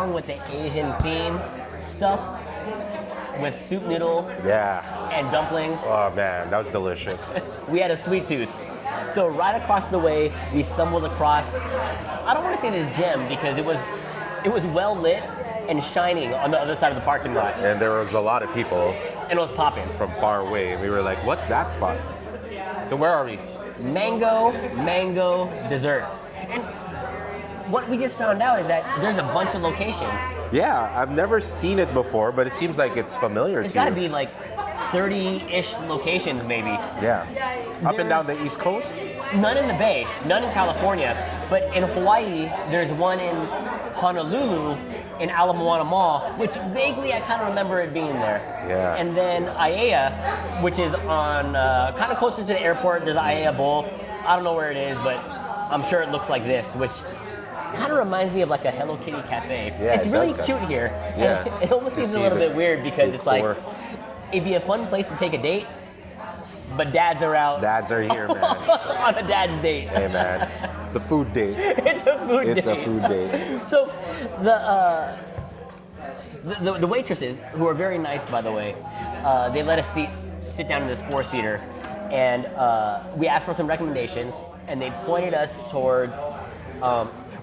along with the Asian theme stuff with soup noodle and dumplings. Oh man, that was delicious. We had a sweet tooth. So right across the way, we stumbled across, I don't want to say this gem because it was well lit and shining on the other side of the parking lot. And there was a lot of people And it was popping. from far away. We were like, what's that spot? So where are we? Mango dessert. And what we just found out is that there's a bunch of locations. Yeah, I've never seen it before, but it seems like it's familiar It's to you. got to be like 30-ish locations maybe. Yeah. Up and down the East Coast? None in the Bay, none in California, but in Hawaii, there's one in Honolulu in Ala Moana Mall, which vaguely I kind of remember it being there. Yeah. And then Aiea, which is on kind of closer to the airport, there's Aiea Bowl. I don't know where it is, but I'm sure it looks like this, which kind of reminds me of like a Hello Kitty cafe. Yeah, it's it really does cute here. Yeah. And it almost seems a little bit weird because it's like, it'd be a fun place to take a date, but dads are out. Dads are here, man. On a dad's date. Hey, man. It's a food date. It's a food date. It's a food date. So the waitresses, who are very nice, by the way, they let us sit down in this 4-seater, and we asked for some recommendations, and they pointed us towards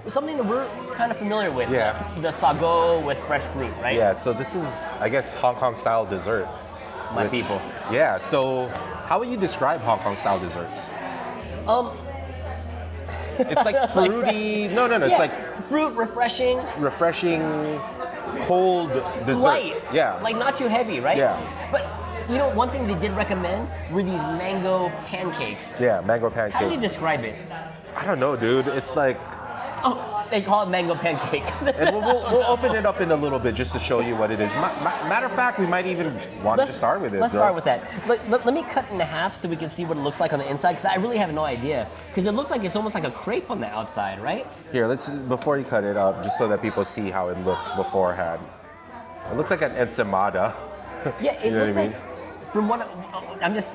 something that we're kind of familiar with. Yeah. The sago with fresh fruit, right? Yeah, so this is, I guess, Hong Kong style dessert. My people. Yeah, so how would you describe Hong Kong style desserts? It's like fruity. No, Yeah, it's like fruit, refreshing, cold desserts. light. Yeah. Like not too heavy, right? Yeah. But you know, one thing they did recommend were these mango pancakes. Yeah, mango pancakes. How do you describe it? I don't know, dude. It's like, Oh, they call it mango pancake. and we'll open it up in a little bit just to show you what it is. Matter of fact, we might even want to start with it. Let's start with that. Let me cut it in half so we can see what it looks like on the inside, because I really have no idea. Because it looks like it's almost like a crepe on the outside, right? Here, before you cut it up, just so that people see how it looks beforehand. It looks like an ensaimada. Yeah, it You know looks what I mean? like, from what I'm just,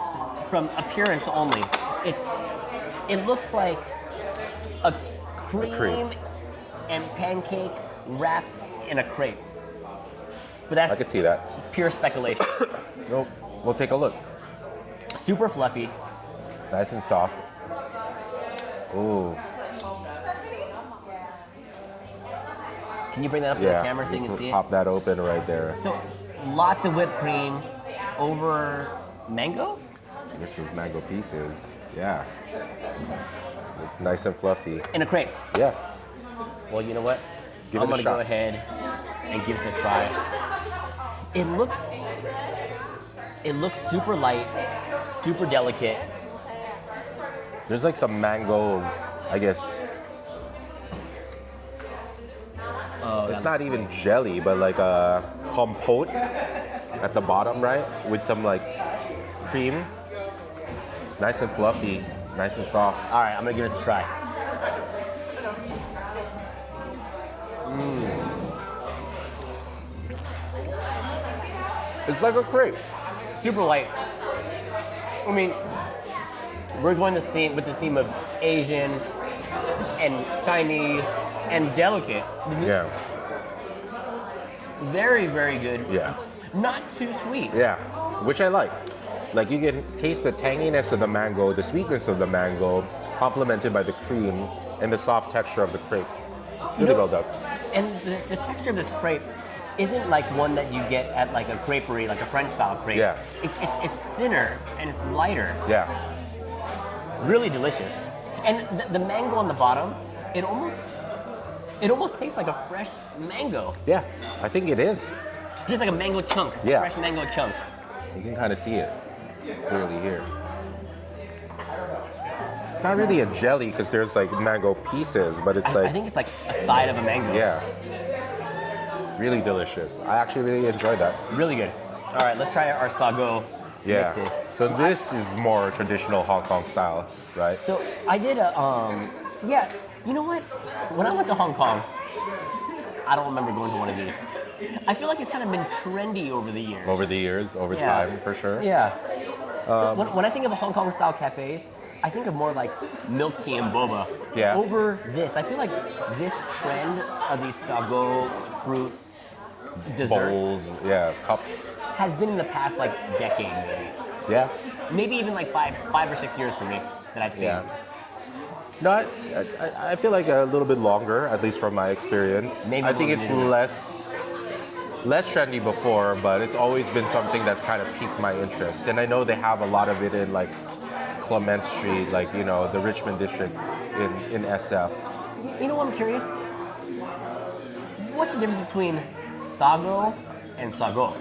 from appearance only, it looks like a cream and pancake wrapped in a crepe. But that's I can see that. pure speculation. Nope. We'll take a look. Super fluffy. Nice and soft. Ooh. Can you bring that up to the camera so you can see it? Pop that open right there. So, lots of whipped cream over mango? This is mango pieces. Yeah. It's nice and fluffy. In a crepe. Yeah. Well, you know what? Give I'm it a gonna shot. go ahead and give this a try. It looks super light, super delicate. There's like some mango, I guess. Oh, It's not even jelly, but like a compote at the bottom, right? With some like cream. Nice and fluffy, nice and soft. All right, I'm gonna give this a try. It's like a crepe. Super light. I mean, we're going with the theme of Asian and Chinese and delicate. Yeah. Very, very good. Yeah. Not too sweet. Yeah. Which I like. Like you can taste the tanginess of the mango, the sweetness of the mango, complemented by the cream and the soft texture of the crepe. It's really well done. And the texture of this crepe isn't like one that you get at like a creperie, like a French style crepe. Yeah. It's thinner and it's lighter. Yeah. Really delicious. And the mango on the bottom, it almost tastes like a fresh mango. Yeah. I think it is. Just like a mango chunk. Yeah. A fresh mango chunk. You can kind of see it clearly here. It's not really a jelly because there's like mango pieces, but it's like, I think it's like a side of a mango. yeah. Really delicious. I actually really enjoyed that. Really good. All right, let's try our sago Yeah. mixes. So this is more traditional Hong Kong style, right? So I did a, yeah, you know what? When I went to Hong Kong, I don't remember going to one of these. I feel like it's kind of been trendy over the years. Over the years, over time, for sure. Yeah. When I think of Hong Kong style cafes, I think of more like milk tea and boba. Yeah. Over this, I feel like this trend of these sago fruit desserts Bowls, yeah, cups. has been in the past like decade, maybe. Yeah. Maybe even like five or 6 years for me that I've seen. Yeah. No, I feel like a little bit longer, at least from my experience. Maybe I think longer it's than less trendy before, but it's always been something that's kind of piqued my interest. And I know they have a lot of it in like Clement Street, like, you know, the Richmond district in SF. You know what, I'm curious? What's the difference between sago and sago?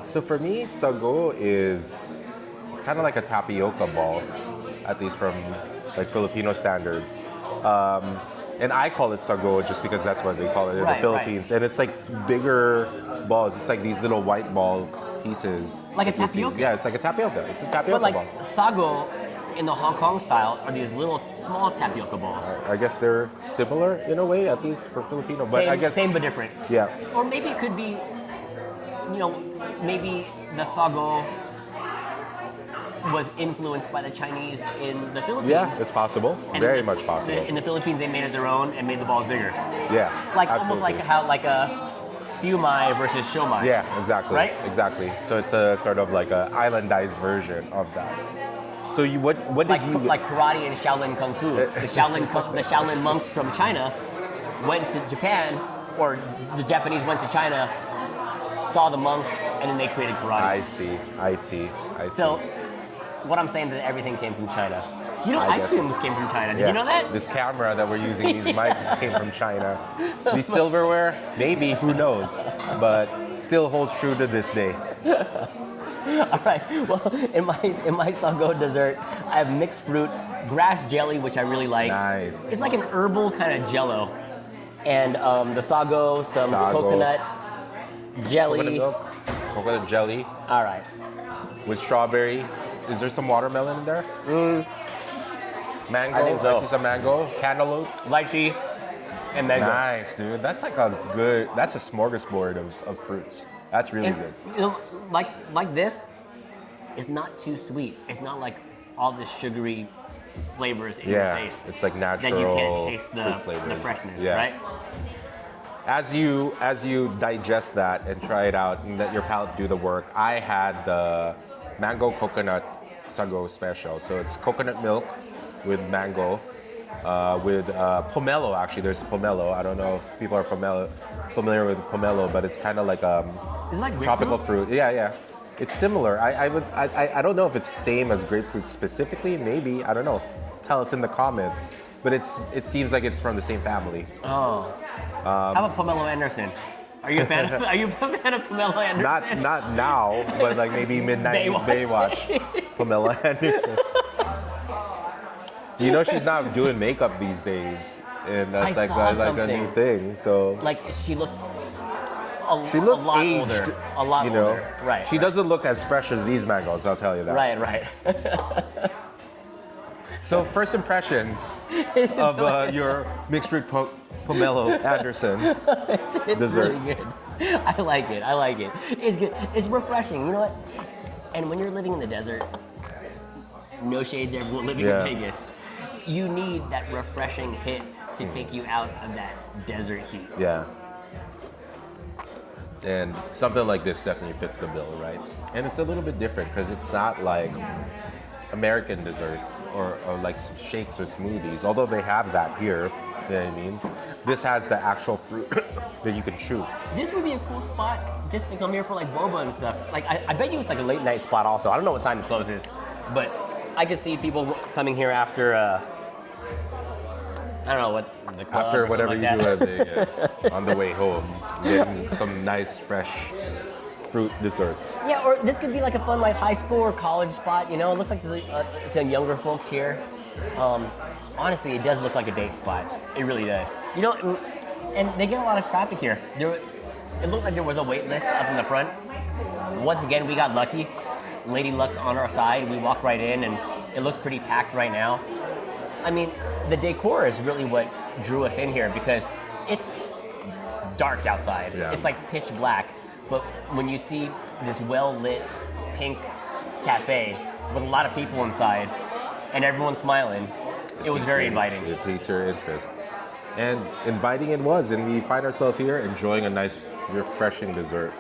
So for me, sago it's kind of like a tapioca ball, at least from like Filipino standards. And I call it sago just because that's what they call it in the Philippines. And it's like bigger balls. It's like these little white ball pieces. Like a tapioca? Yeah, it's like a tapioca. It's a tapioca But like ball. sago in the Hong Kong style are these little small tapioca balls. I guess they're similar in a way, at least for Filipino. But Same, I guess same but different. Yeah. Or maybe it could be, you know, maybe the sago was influenced by the Chinese in the Philippines. Yeah, it's possible. And Very much possible. In the Philippines, they made it their own and made the balls bigger. Yeah. Like absolutely. almost like how like a siumai versus siomai. Yeah, exactly. Right? Exactly. So it's a sort of like a islandized version of that. So what did you like karate and Shaolin Kung Fu? The Shaolin monks from China went to Japan, or the Japanese went to China, saw the monks, and then they created karate. I see. So, what I'm saying is that everything came from China. You know, I ice guess. cream came from China. Did Yeah. you know that? This camera that we're using, these mics came from China. These silverware, maybe, who knows? But still holds true to this day. All right. Well, in my sago dessert, I have mixed fruit, grass jelly, which I really like. Nice. It's like an herbal kind of jello, and the sago, some Sago. coconut jelly. Coconut jelly All right. with strawberry. Is there some watermelon in there? Mango. I think so. I see some mango. Cantaloupe. Lychee and mango. Nice, dude. That's like that's a smorgasbord of fruits. That's really And, good. you know, like this, it's not too sweet. It's not like all this sugary flavors in your face. It's like natural That you can't taste fruit the flavors. freshness, Yeah. right? As you digest that and try it out and let your palate do the work, I had the mango coconut sago special. So it's coconut milk with mango, with pomelo. Actually, there's pomelo. I don't know if people are familiar with pomelo, but it's kind of like It's like tropical grapefruit? fruit. Yeah. It's similar. I don't know if it's same as grapefruit specifically. Maybe, I don't know. Tell us in the comments. But it seems like it's from the same family. Oh. How about Pomelo Anderson? Are you a fan of Pomelo Anderson? Not now, but like maybe mid-90s Baywatch. Pamela Anderson. You know she's not doing makeup these days, and that's I saw like a new something. thing. So Like she looked she looked a lot aged, older. A lot you know. older. Right. She doesn't look as fresh as these mangoes. I'll tell you that. Right. So first impressions of your mixed fruit pomelo Anderson It's dessert. really good. I like it. It's good. It's refreshing. You know what? And when you're living in the desert, no shade to everyone living Yeah. in Vegas, you need that refreshing hit to take you out of that desert heat. Yeah. And something like this definitely fits the bill, right? And it's a little bit different because it's not like American dessert or like shakes or smoothies, although they have that here, you know what I mean? This has the actual fruit that you can chew. This would be a cool spot just to come here for like boba and stuff. Like I bet you it's like a late night spot also. I don't know what time it closes, but I could see people coming here after I don't know what the club After or whatever something you like do that. at Vegas, on the way home, getting some nice fresh fruit desserts. Yeah, or this could be like a fun like high school or college spot. You know, it looks like there's some younger folks here. Honestly, it does look like a date spot. It really does. You know, and they get a lot of traffic here. It looked like there was a wait list up in the front. Once again, we got lucky. Lady Luck's on our side. We walked right in, and it looks pretty packed right now. I mean, the decor is really what drew us in here because it's dark outside. Yeah. It's like pitch black. But when you see this well-lit pink cafe with a lot of people inside and everyone smiling, it was very inviting. It piqued your interest. And inviting it was, and we find ourselves here enjoying a nice, refreshing dessert.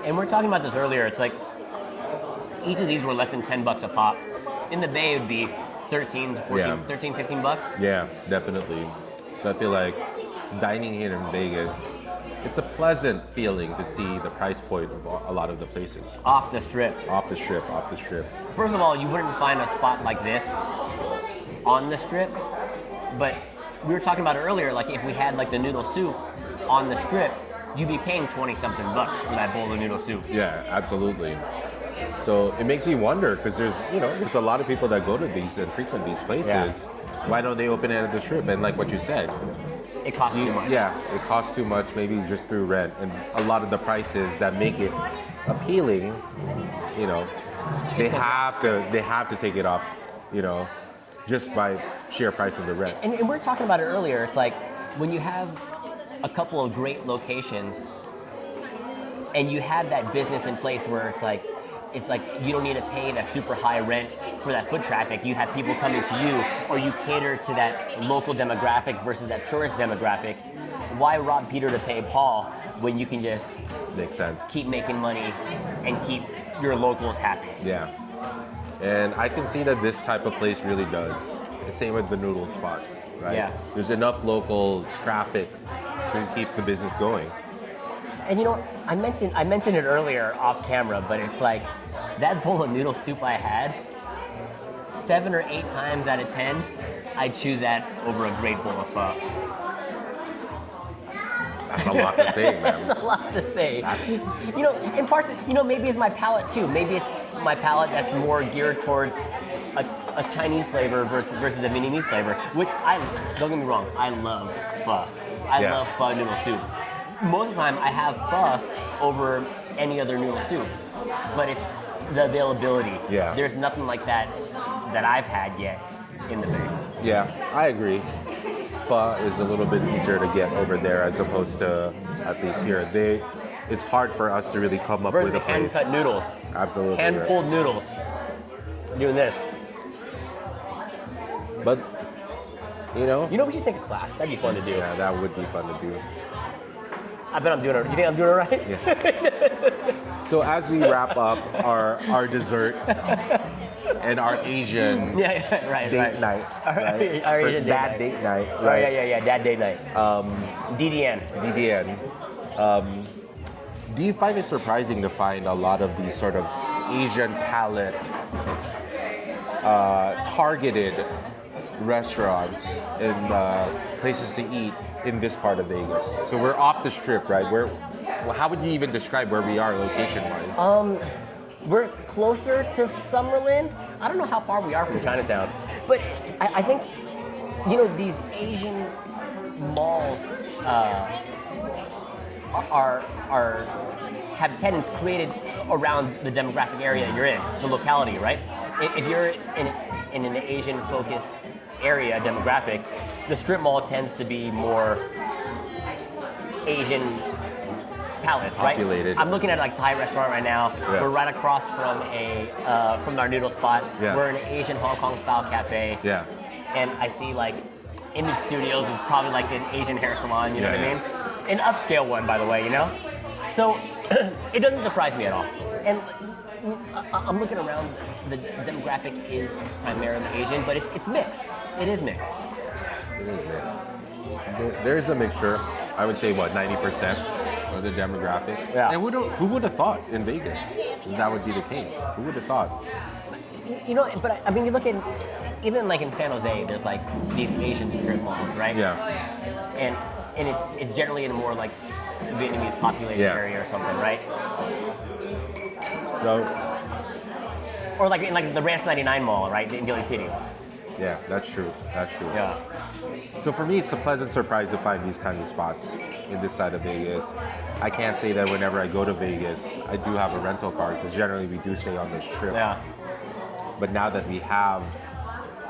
And we were talking about this earlier. It's like each of these were less than $10 a pop. In the Bay, it would be 13 to 14, Yeah. 13, 15 bucks. Yeah, definitely. So I feel like dining here in Vegas, it's a pleasant feeling to see the price point of a lot of the places. Off the strip. Off the strip, off the strip. First of all, you wouldn't find a spot like this on the strip, but we were talking about it earlier, like if we had like the noodle soup on the strip, you'd be paying 20 something bucks for that bowl of noodle soup. Yeah, absolutely. So it makes me wonder, because there's a lot of people that go to these and frequent these places. Yeah. Why don't they open it at the strip? And like what you said, It costs too much. yeah, it costs too much, maybe just through rent, and a lot of the prices that make it appealing, they have to take it off, just by sheer price of the rent. And we were talking about it earlier. It's like when you have a couple of great locations and you have that business in place where it's like you don't need to pay that super high rent for that foot traffic. You have people coming to you, or you cater to that local demographic versus that tourist demographic. Why rob Peter to pay Paul when you can just Makes sense. keep making money and keep your locals happy? Yeah. And I can see that this type of place really does. The same with the noodle spot, right? Yeah. There's enough local traffic to keep the business going. And I mentioned it earlier off camera, but it's like that bowl of noodle soup I had, 7 or 8 times out of 10, I'd choose that over a great bowl of pho. That's a lot to say, man. That's a lot to say. That's- In parts, maybe it's my palate too. Maybe it's my palate that's more geared towards a Chinese flavor versus a Vietnamese flavor, which don't get me wrong, I love pho. I Yeah. love pho noodle soup. Most of the time, I have pho over any other noodle soup, but it's the availability. Yeah. There's nothing like that I've had yet in the Bay. Yeah, I agree. Pho is a little bit easier to get over there as opposed to at least here. It's hard for us to really come up Versus with a place. hand-cut noodles. Absolutely. right. Hand-pulled noodles. Doing this. But, We should take a class. That'd be fun to do. yeah, that would be fun to do. I bet I'm doing it. You think I'm doing it right? Yeah. So as we wrap up our dessert and our Asian Yeah, right, date right. night, Our right? Asian date Dad night. date night, Oh, right? yeah, Dad Day Night. DDN. DDN. Do you find it surprising to find a lot of these sort of Asian palette targeted restaurants and places to eat in this part of Vegas? So we're off the strip, right? How would you even describe where we are location-wise? We're closer to Summerlin. I don't know how far we are from Chinatown, but I think these Asian malls have tenants created around the demographic area that you're in, the locality, right? If you're in an Asian-focused area demographic, the strip mall tends to be more Asian palates, right? Populated. I'm looking at like Thai restaurant right now. Yeah. We're right across from from our noodle spot. Yeah. We're in an Asian Hong Kong style cafe. Yeah. And I see like Image Studios is probably like an Asian hair salon. You know Yeah, what I mean? An upscale one, by the way. So it doesn't surprise me at all. And I'm looking around. The demographic is primarily Asian, but it's mixed. It is mixed. It is mixed. There's a mixture. I would say 90% of the demographic. Yeah. And who would have thought in Vegas that would be the case? Who would have thought? But I mean, you look at even like in San Jose, there's like these Asian strip malls, right? Yeah. And it's generally in a more like Vietnamese populated Yeah. area or something, right? So, Or like in like the Ranch 99 mall, right, in Gilly City. yeah, that's true. That's true. Yeah. So for me, it's a pleasant surprise to find these kinds of spots in this side of Vegas. I can't say that whenever I go to Vegas, I do have a rental car, because generally we do stay on this trip. Yeah. But now that we have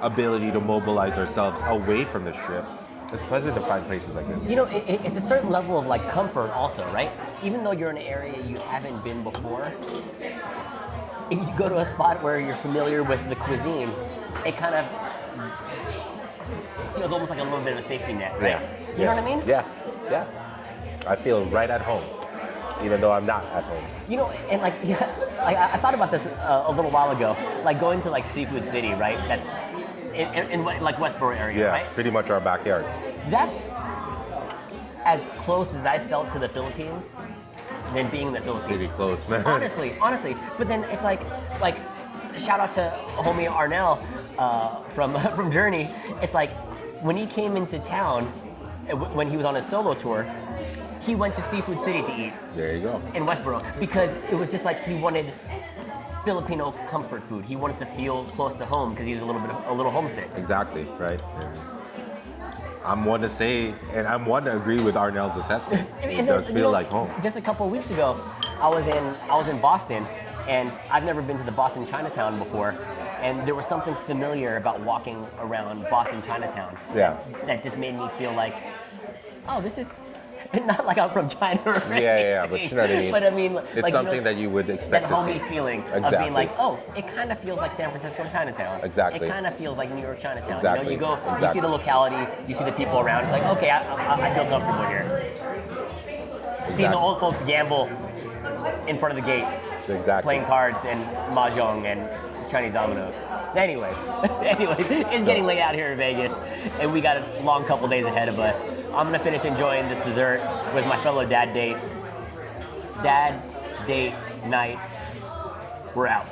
ability to mobilize ourselves away from the strip, it's pleasant to find places like this. It's a certain level of like comfort also, right? Even though you're in an area you haven't been before, if you go to a spot where you're familiar with the cuisine, it kind of feels almost like a little bit of a safety net, right? You know what I mean? Yeah, yeah. I feel right at home, even though I'm not at home. You know, and like, yeah, like I thought about this a little while ago, like going to like Seafood City, right? That's in like Westboro area, Yeah, right? pretty much our backyard. That's as close as I felt to the Philippines than being in the Philippines. Pretty close, man. Honestly. But then it's like shout out to homie Arnell from Journey. It's like when he came into town, when he was on his solo tour, he went to Seafood City to eat. There you go. In Westboro, because it was just like he wanted Filipino comfort food. He wanted to feel close to home because he was a little homesick. Exactly, right? Yeah. I'm one to say, and I'm one to agree with Arnell's assessment. It does feel like home. Just a couple of weeks ago, I was in Boston, and I've never been to the Boston Chinatown before, and there was something familiar about walking around Boston Chinatown. Yeah. That just made me feel like, oh, this is not like I'm from China or anything. Yeah, but you know what I mean? But I mean, It's like, something that you would expect that to see. homey feeling of Exactly. being like, oh, it kind of feels like San Francisco Chinatown. Exactly. It kind of feels like New York Chinatown. Exactly. You know, you go, you Exactly. see the locality, you see the people around. It's like, okay, I feel comfortable here. Exactly. Seeing the old folks gamble in front of the gate, Exactly. playing cards and mahjong and Chinese dominoes. Anyways, it's getting late out here in Vegas, and we got a long couple days ahead of us. I'm gonna finish enjoying this dessert with my fellow dad date. Dad date night. We're out.